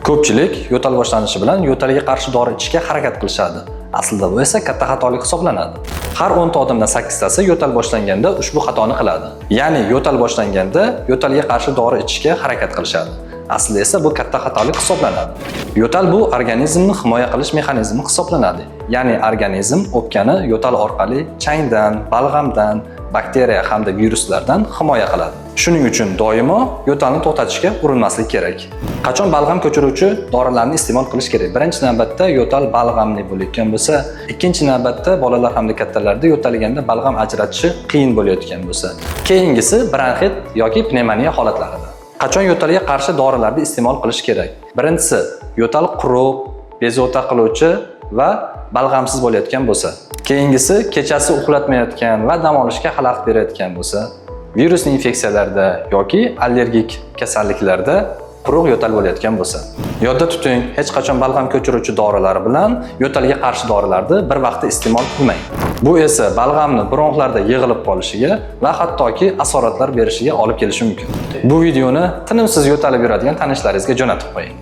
Ko'pchilik yo'tal boshlanishi bilan yo'talga qarshi dori ichishga harakat qilishadi. Aslida bu esa katta xatolik hisoblanadi. Har 10 ta odamdan 8 tasi yo'tal boshlanganda ushbu xatoni qiladi. Ya'ni yo'tal boshlanganda yo'talga qarshi dori ichishga harakat qilishadi. Aslida esa bu katta xatolik hisoblanadi. Yo'tal bu organizmni himoya qilish mexanizmi hisoblanadi. Ya'ni organizm o'pkani yo'tal orqali changdan, balg'amdan, bakteriya hamda viruslardan himoya qiladi. Shuning uchun doimo yo'talni to'xtatishga urinmaslik kerak. Qachon balg'am ko'chiruvchi dorilarni iste'mol qilish kerak? Birinchi navbatda yo'tal balg'amli bo'layotgan bo'lsa, ikkinchi navbatda bolalar hamda kattalarda yo'talganda balg'am ajratishi qiyin bo'layotgan bo'lsa, keyingisi bronxit yoki pnevmoniya holatlarida. Qachon yo'talga qarshi dorilarni iste'mol qilish kerak? Birinchisi, yo'tal quruq, bezovta qiluvchi va balg'amsiz bo'layotgan bo'lsa. Keyingisi, kechasi uxlatmayotgan va dam olishga xalaqit berayotgan bo'lsa, virusli infeksiyalarda yoki allergik kasalliklarda quruq yo'tal bo'layotgan bo'lsa. Yodda tuting, hech qachon balg'am ko'chiruvchi dorilar bilan yo'talga qarshi dorilarni bir vaqtda iste'mol qilmang. Bu esa balg'amni bronxlarda yig'ilib qolishiga va hattoki asoratlar berishiga olib kelishi mumkin. Bu videoni tinimsiz yo'talib yuradigan tanishlaringizga jo'natib qo'ying.